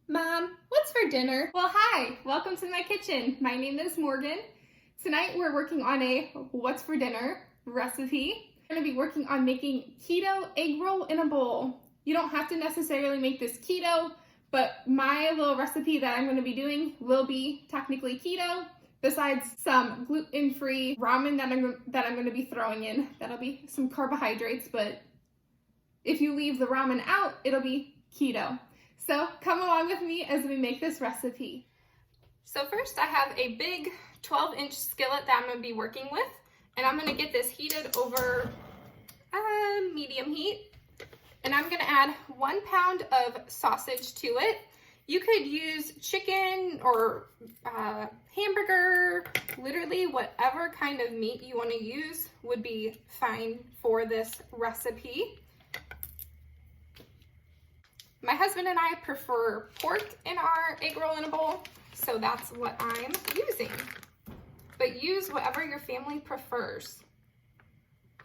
Mom, what's for dinner? Well, hi, welcome to my kitchen. My name is Morgan. Tonight we're working on a what's for dinner recipe. I'm gonna be working on making keto egg roll in a bowl. You don't have to necessarily make this keto, but my little recipe that I'm gonna be doing will be technically keto, besides some gluten-free ramen that I'm gonna be throwing in. That'll be some carbohydrates, but if you leave the ramen out, it'll be keto. So come along with me as we make this recipe. So first I have a big 12-inch skillet that I'm going to be working with, and I'm going to get this heated over medium heat. And I'm going to add 1 pound of sausage to it. You could use chicken or hamburger, literally whatever kind of meat you want to use would be fine for this recipe. My husband and I prefer pork in our egg roll in a bowl, so that's what I'm using. But use whatever your family prefers.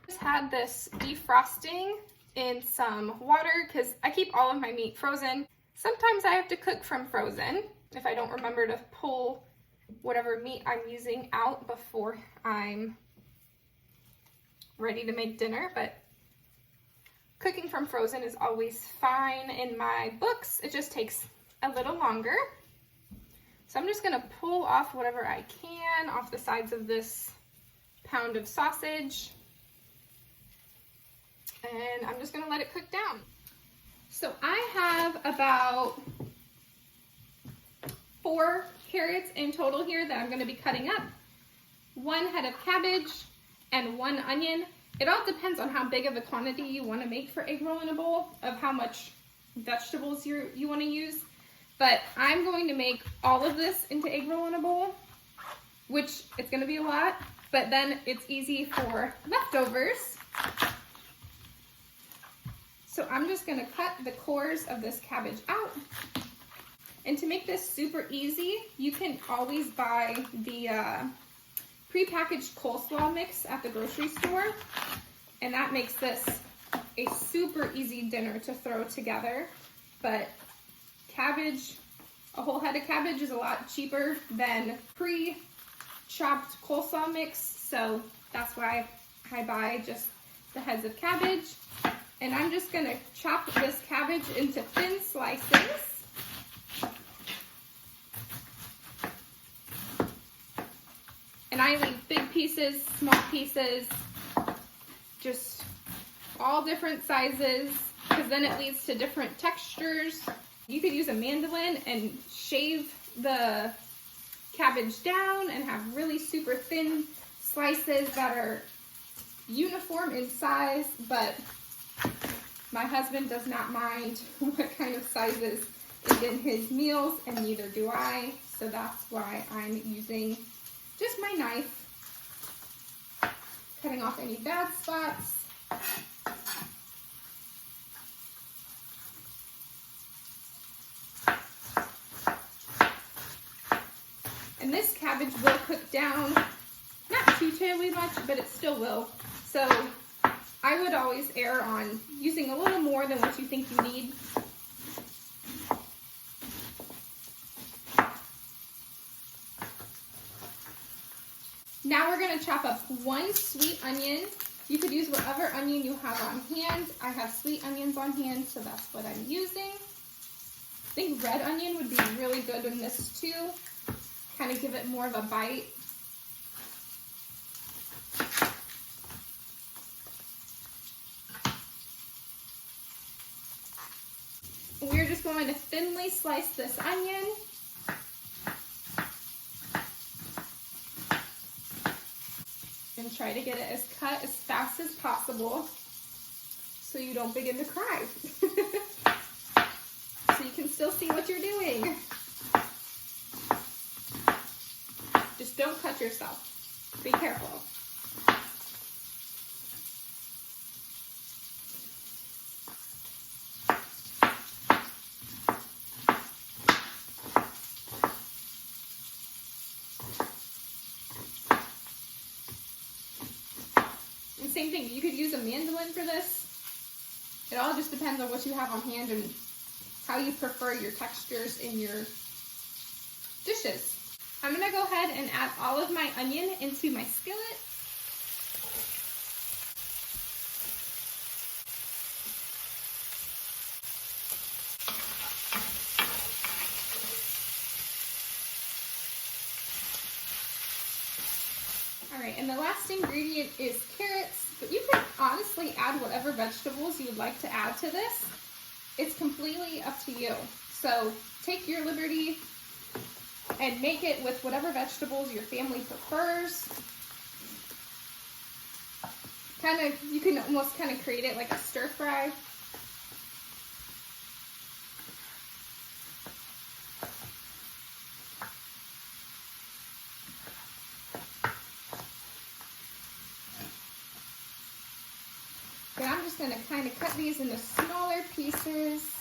Just had this defrosting in some water because I keep all of my meat frozen. Sometimes I have to cook from frozen if I don't remember to pull whatever meat I'm using out before I'm ready to make dinner, but cooking from frozen is always fine in my books. It just takes a little longer. So I'm just gonna pull off whatever I can off the sides of this pound of sausage. And I'm just gonna let it cook down. So I have about 4 carrots in total here that I'm gonna be cutting up, 1 head of cabbage, and 1 onion. It all depends on how big of a quantity you want to make for egg roll in a bowl, of how much vegetables you want to use. But I'm going to make all of this into egg roll in a bowl, which it's going to be a lot, but then it's easy for leftovers. So I'm just going to cut the cores of this cabbage out. And to make this super easy, you can always buy the prepackaged coleslaw mix at the grocery store, and that makes this a super easy dinner to throw together. But cabbage, a whole head of cabbage is a lot cheaper than pre-chopped coleslaw mix, so that's why I buy just the heads of cabbage. And I'm just gonna chop this cabbage into thin slices. And I leave big pieces, small pieces, just all different sizes, because then it leads to different textures. You could use a mandolin and shave the cabbage down and have really super thin slices that are uniform in size, but my husband does not mind what kind of sizes is in his meals, and neither do I, so that's why I'm using just my knife, cutting off any bad spots. And this cabbage will cook down, not too terribly much, but it still will. So I would always err on using a little more than what you think you need. Now we're going to chop up 1 sweet onion. You could use whatever onion you have on hand. I have sweet onions on hand, so that's what I'm using. I think red onion would be really good in this too. Kind of give it more of a bite. We're just going to thinly slice this onion. And try to get it cut as fast as possible so you don't begin to cry. So you can still see what you're doing. Just don't cut yourself. Be careful. Same thing, you could use a mandolin for this. It all just depends on what you have on hand and how you prefer your textures in your dishes. I'm gonna go ahead and add all of my onion into my skillet. All right, and the last ingredient is carrots, but you can honestly add whatever vegetables you'd like to add to this. It's completely up to you. So take your liberty and make it with whatever vegetables your family prefers. You can almost kind of create it like a stir fry. But I'm just going to kind of cut these into smaller pieces.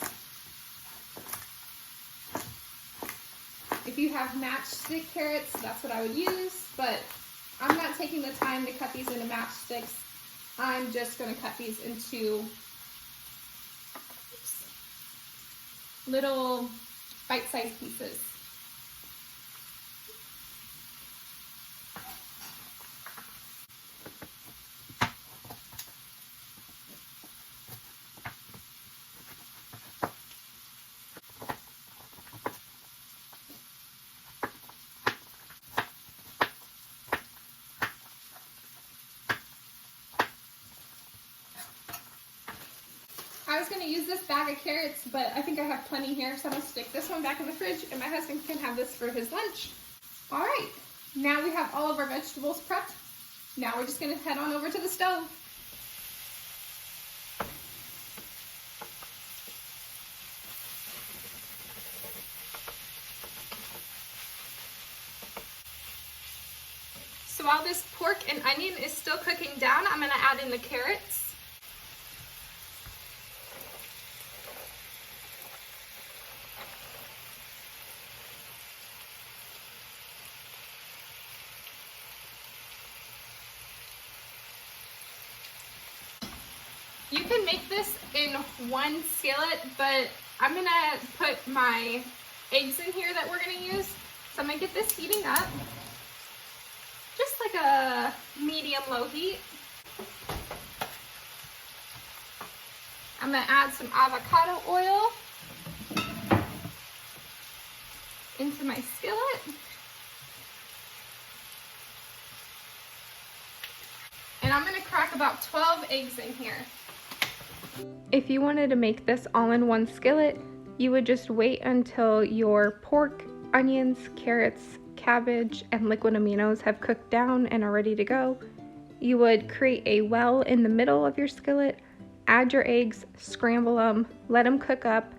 If you have matchstick carrots, that's what I would use, but I'm not taking the time to cut these into matchsticks. I'm just going to cut these into little bite-sized pieces. I was going to use this bag of carrots, but I think I have plenty here, so I'm going to stick this one back in the fridge, and my husband can have this for his lunch. All right, now we have all of our vegetables prepped. Now we're just going to head on over to the stove. So while this pork and onion is still cooking down, I'm going to add in the carrots. You can make this in one skillet, but I'm gonna put my eggs in here that we're gonna use. So I'm gonna get this heating up, just like a medium-low heat. I'm gonna add some avocado oil into my skillet. And I'm gonna crack about 12 eggs in here. If you wanted to make this all in one skillet, you would just wait until your pork, onions, carrots, cabbage, and liquid aminos have cooked down and are ready to go. You would create a well in the middle of your skillet, add your eggs, scramble them, let them cook up,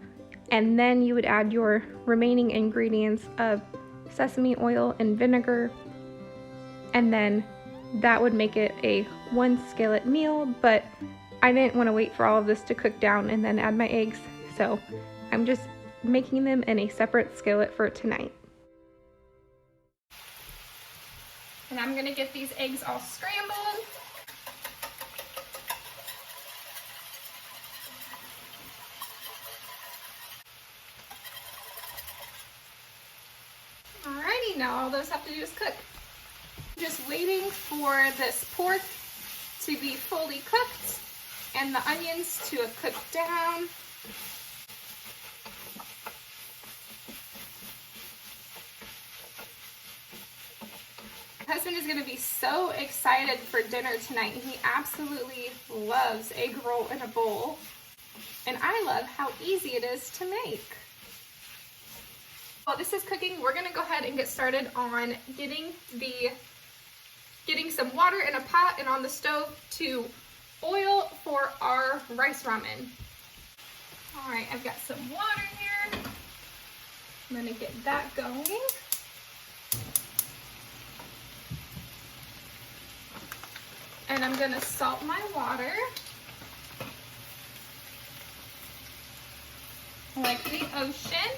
and then you would add your remaining ingredients of sesame oil and vinegar, and then that would make it a one skillet meal, but I didn't want to wait for all of this to cook down and then add my eggs, so I'm just making them in a separate skillet for tonight. And I'm gonna get these eggs all scrambled. Alrighty, now all those have to do is cook. Just waiting for this pork to be fully cooked and the onions to have cooked down. My husband is going to be so excited for dinner tonight. He absolutely loves egg roll in a bowl, and I love how easy it is to make. While this is cooking, we're going to go ahead and get started on getting some water in a pot and on the stove to oil for our rice ramen. All right, I've got some water here. I'm gonna get that going. And I'm gonna salt my water. Like the ocean.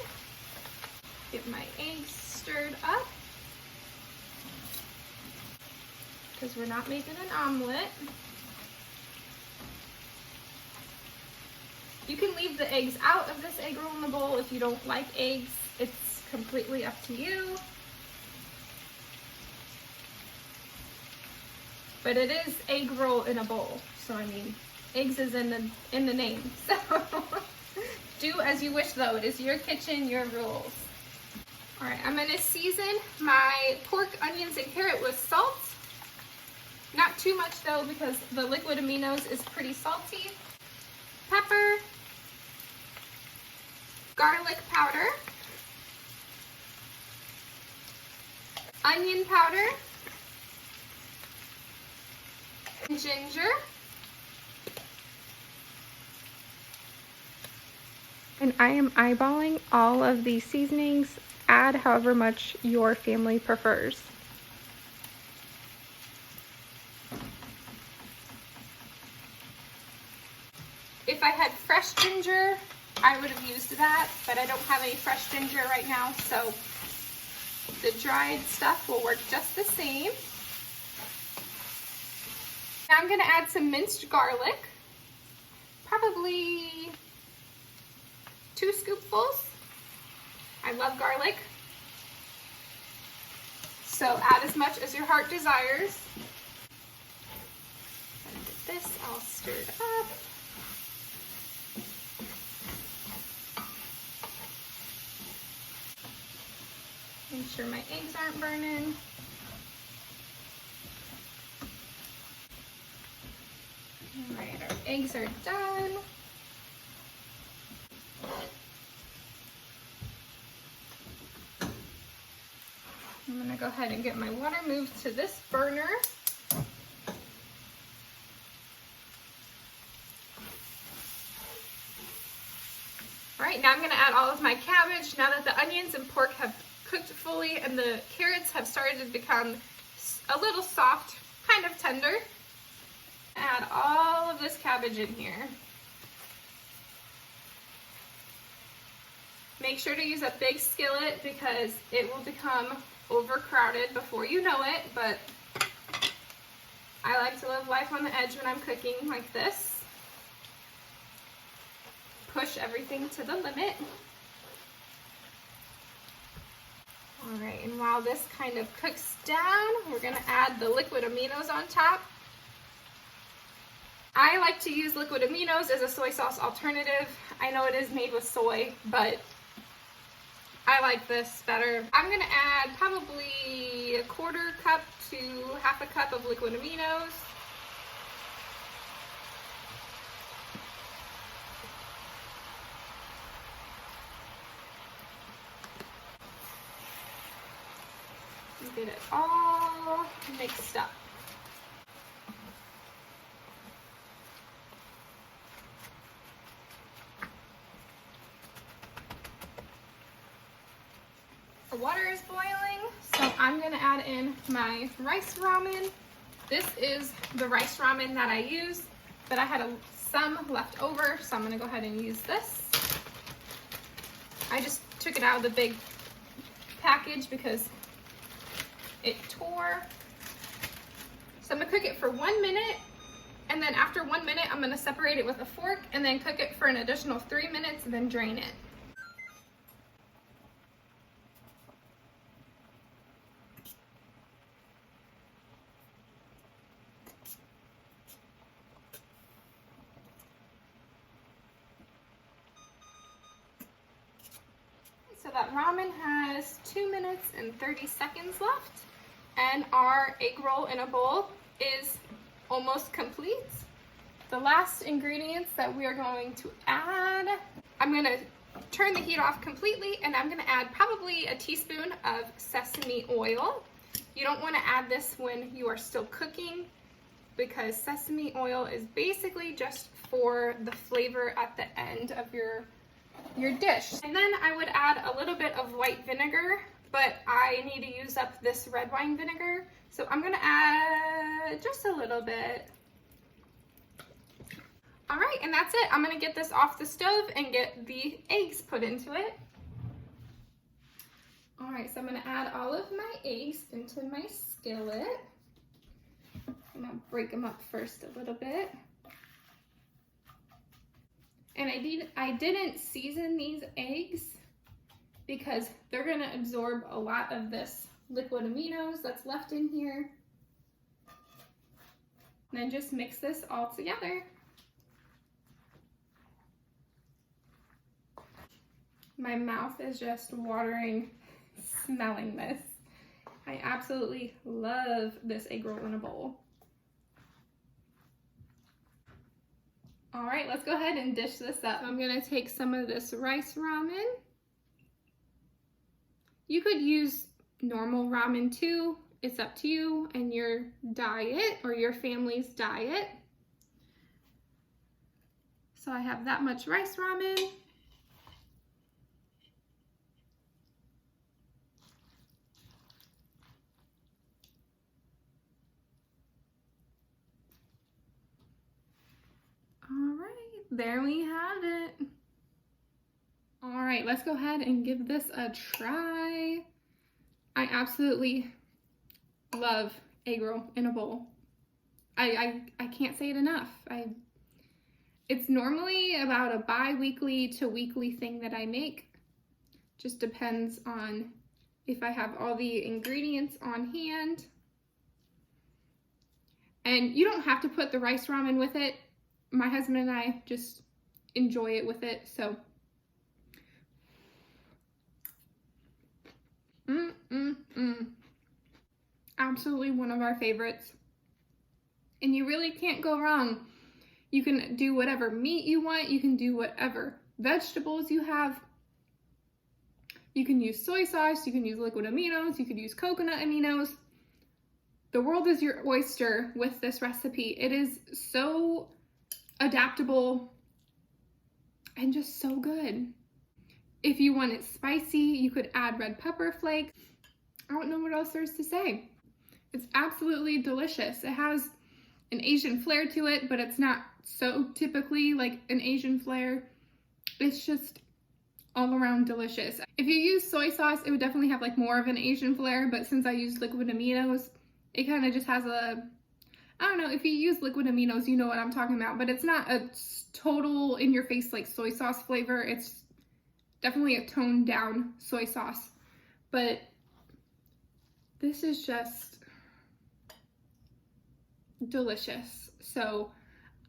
Get my eggs stirred up, because we're not making an omelet. You can leave the eggs out of this egg roll in the bowl if you don't like eggs. It's completely up to you. But it is egg roll in a bowl. So I mean, eggs is in the name. So do as you wish though. It is your kitchen, your rules. All right, I'm gonna season my pork, onions, and carrot with salt. Not too much though, because the liquid aminos is pretty salty. Pepper, garlic powder, onion powder, ginger, and I am eyeballing all of these seasonings. Add however much your family prefers. If I had fresh ginger, I would have used that, but I don't have any fresh ginger right now, so the dried stuff will work just the same. Now I'm gonna add some minced garlic, probably 2 scoopfuls. I love garlic, so add as much as your heart desires. And get this all stirred up. Make sure my eggs aren't burning. All right, our eggs are done. I'm gonna go ahead and get my water moved to this burner. All right, now I'm gonna add all of my cabbage. Now that the onions and pork have cooked fully and the carrots have started to become a little soft, kind of tender, add all of this cabbage in here. Make sure to use a big skillet because it will become overcrowded before you know it, but I like to live life on the edge when I'm cooking like this. Push everything to the limit. All right, and while this kind of cooks down, we're gonna add the liquid aminos on top. I like to use liquid aminos as a soy sauce alternative. I know it is made with soy, but I like this better. I'm gonna add probably 1/4 cup to 1/2 cup of liquid aminos. Get it all mixed up. The water is boiling, so I'm gonna add in my rice ramen. This is the rice ramen that I use, but I had some left over, so I'm gonna go ahead and use this. I just took it out of the big package because it tore. So I'm gonna cook it for 1 minute, and then after 1 minute, I'm gonna separate it with a fork and then cook it for an additional 3 minutes and then drain it. So that ramen has 2 minutes and 30 seconds left. And our egg roll in a bowl is almost complete. The last ingredients that we are going to add, I'm gonna turn the heat off completely and I'm gonna add probably a teaspoon of sesame oil. You don't wanna add this when you are still cooking because sesame oil is basically just for the flavor at the end of your dish. And then I would add a little bit of white vinegar, but I need to use up this red wine vinegar. So I'm gonna add just a little bit. All right, and that's it. I'm gonna get this off the stove and get the eggs put into it. All right, so I'm gonna add all of my eggs into my skillet. I'm gonna break them up first a little bit. And I didn't season these eggs because they're gonna absorb a lot of this liquid aminos that's left in here. And then just mix this all together. My mouth is just watering smelling this. I absolutely love this egg roll in a bowl. All right, let's go ahead and dish this up. I'm gonna take some of this rice ramen. You could use normal ramen too. It's up to you and your diet or your family's diet. So I have that much rice ramen. All right, there we have it. All right, let's go ahead and give this a try. I absolutely love egg roll in a bowl. I can't say it enough. It's normally about a bi-weekly to weekly thing that I make. Just depends on if I have all the ingredients on hand. And you don't have to put the rice ramen with it. My husband and I just enjoy it with it, so. Absolutely one of our favorites. And you really can't go wrong. You can do whatever meat you want. You can do whatever vegetables you have. You can use soy sauce. You can use liquid aminos. You could use coconut aminos. The world is your oyster with this recipe. It is so adaptable and just so good. If you want it spicy, you could add red pepper flakes. I don't know what else there's to say. It's absolutely delicious. It has an Asian flair to it, but it's not so typically like an Asian flair. It's just all around delicious. If you use soy sauce, it would definitely have like more of an Asian flair, but since I use liquid aminos, it kind of just has a, I don't know, if you use liquid aminos, you know what I'm talking about, but it's not a total in your face like soy sauce flavor. It's definitely a toned down soy sauce, but this is just delicious. So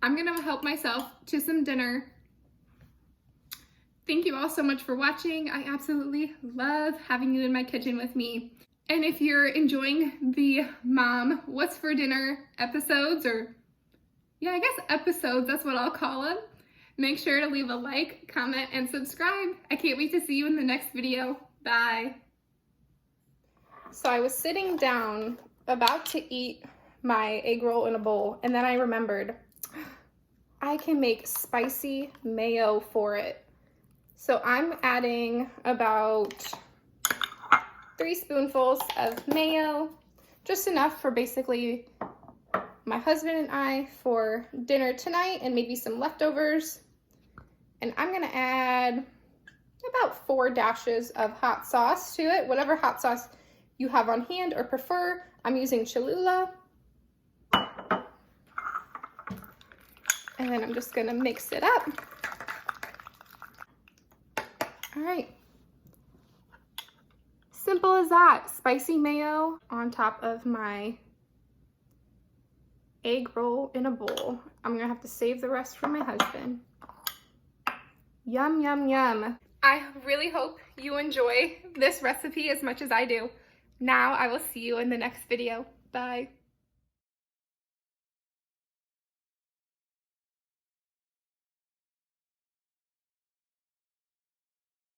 I'm gonna help myself to some dinner. Thank you all so much for watching. I absolutely love having you in my kitchen with me. And if you're enjoying the Mom What's for Dinner episodes, or yeah, I guess episodes, that's what I'll call them, make sure to leave a like, comment, and subscribe. I can't wait to see you in the next video. Bye. So I was sitting down about to eat my egg roll in a bowl, and then I remembered I can make spicy mayo for it. So I'm adding about 3 spoonfuls of mayo, just enough for basically my husband and I for dinner tonight, and maybe some leftovers. And I'm gonna add about 4 dashes of hot sauce to it, whatever hot sauce you have on hand or prefer. I'm using Cholula. And then I'm just gonna mix it up. All right. Simple as that. Spicy mayo on top of my egg roll in a bowl. I'm gonna have to save the rest for my husband. Yum, yum, yum. I really hope you enjoy this recipe as much as I do. Now I will see you in the next video. Bye.